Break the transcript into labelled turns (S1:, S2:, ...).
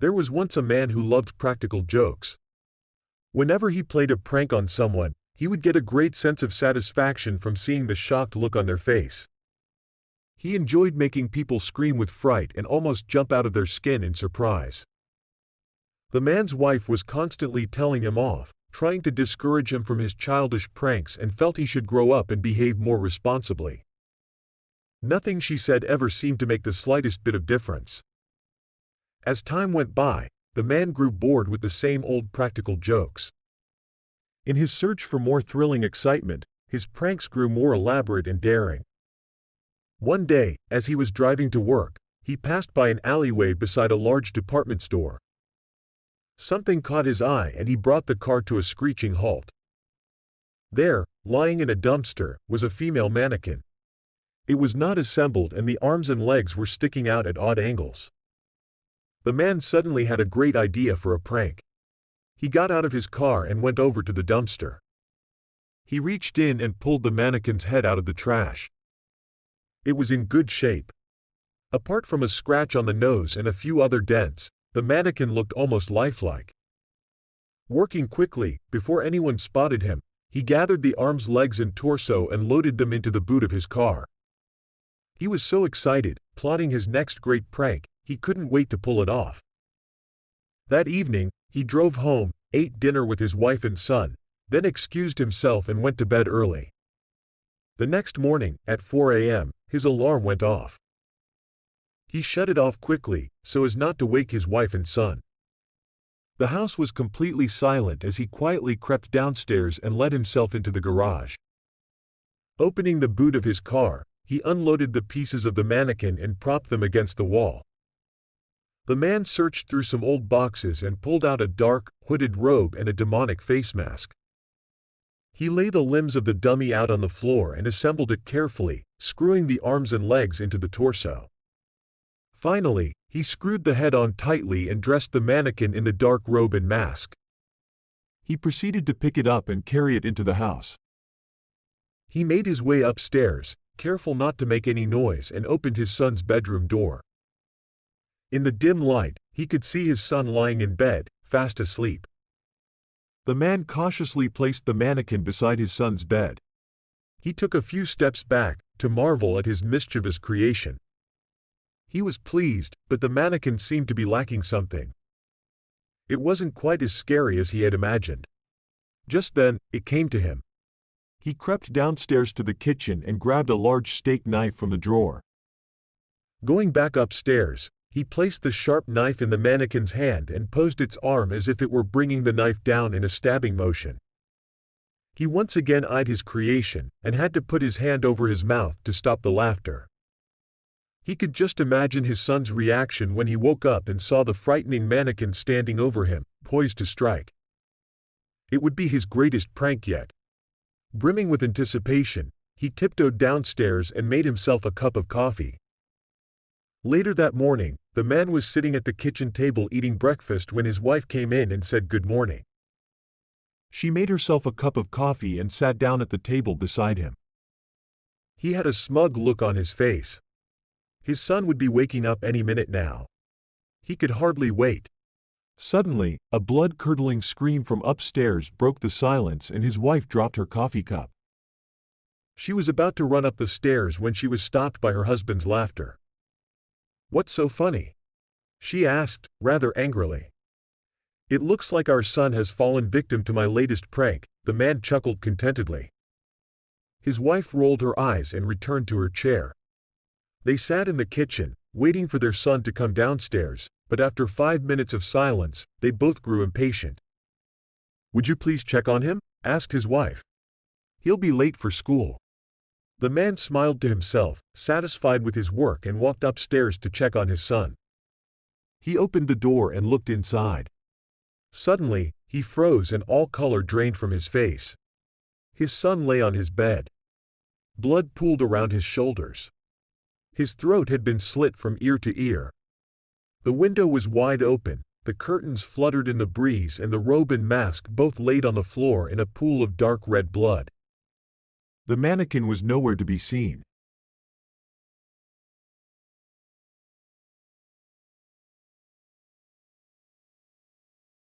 S1: There was once a man who loved practical jokes. Whenever he played a prank on someone, he would get a great sense of satisfaction from seeing the shocked look on their face. He enjoyed making people scream with fright and almost jump out of their skin in surprise. The man's wife was constantly telling him off, trying to discourage him from his childish pranks, and felt he should grow up and behave more responsibly. Nothing she said ever seemed to make the slightest bit of difference. As time went by, the man grew bored with the same old practical jokes. In his search for more thrilling excitement, his pranks grew more elaborate and daring. One day, as he was driving to work, he passed by an alleyway beside a large department store. Something caught his eye and he brought the car to a screeching halt. There, lying in a dumpster, was a female mannequin. It was not assembled and the arms and legs were sticking out at odd angles. The man suddenly had a great idea for a prank. He got out of his car and went over to the dumpster. He reached in and pulled the mannequin's head out of the trash. It was in good shape. Apart from a scratch on the nose and a few other dents, the mannequin looked almost lifelike. Working quickly, before anyone spotted him, he gathered the arms, legs and torso and loaded them into the boot of his car. He was so excited, plotting his next great prank, he couldn't wait to pull it off. That evening, he drove home, ate dinner with his wife and son, then excused himself and went to bed early. The next morning, at 4 a.m., his alarm went off. He shut it off quickly, so as not to wake his wife and son. The house was completely silent as he quietly crept downstairs and let himself into the garage. Opening the boot of his car, he unloaded the pieces of the mannequin and propped them against the wall. The man searched through some old boxes and pulled out a dark, hooded robe and a demonic face mask. He laid the limbs of the dummy out on the floor and assembled it carefully, screwing the arms and legs into the torso. Finally, he screwed the head on tightly and dressed the mannequin in the dark robe and mask. He proceeded to pick it up and carry it into the house. He made his way upstairs, careful not to make any noise, and opened his son's bedroom door. In the dim light, he could see his son lying in bed, fast asleep. The man cautiously placed the mannequin beside his son's bed. He took a few steps back, to marvel at his mischievous creation. He was pleased, but the mannequin seemed to be lacking something. It wasn't quite as scary as he had imagined. Just then, it came to him. He crept downstairs to the kitchen and grabbed a large steak knife from the drawer. Going back upstairs, he placed the sharp knife in the mannequin's hand and posed its arm as if it were bringing the knife down in a stabbing motion. He once again eyed his creation, and had to put his hand over his mouth to stop the laughter. He could just imagine his son's reaction when he woke up and saw the frightening mannequin standing over him, poised to strike. It would be his greatest prank yet. Brimming with anticipation, he tiptoed downstairs and made himself a cup of coffee. Later that morning, the man was sitting at the kitchen table eating breakfast when his wife came in and said good morning. She made herself a cup of coffee and sat down at the table beside him. He had a smug look on his face. His son would be waking up any minute now. He could hardly wait. Suddenly, a blood-curdling scream from upstairs broke the silence and his wife dropped her coffee cup. She was about to run up the stairs when she was stopped by her husband's laughter. "What's so funny?" she asked, rather angrily. "It looks like our son has fallen victim to my latest prank," the man chuckled contentedly. His wife rolled her eyes and returned to her chair. They sat in the kitchen, waiting for their son to come downstairs, but after 5 minutes of silence, they both grew impatient. "Would you please check on him?" asked his wife. "He'll be late for school." The man smiled to himself, satisfied with his work, and walked upstairs to check on his son. He opened the door and looked inside. Suddenly, he froze and all color drained from his face. His son lay on his bed. Blood pooled around his shoulders. His throat had been slit from ear to ear. The window was wide open, the curtains fluttered in the breeze, and the robe and mask both laid on the floor in a pool of dark red blood. The mannequin was nowhere to be seen.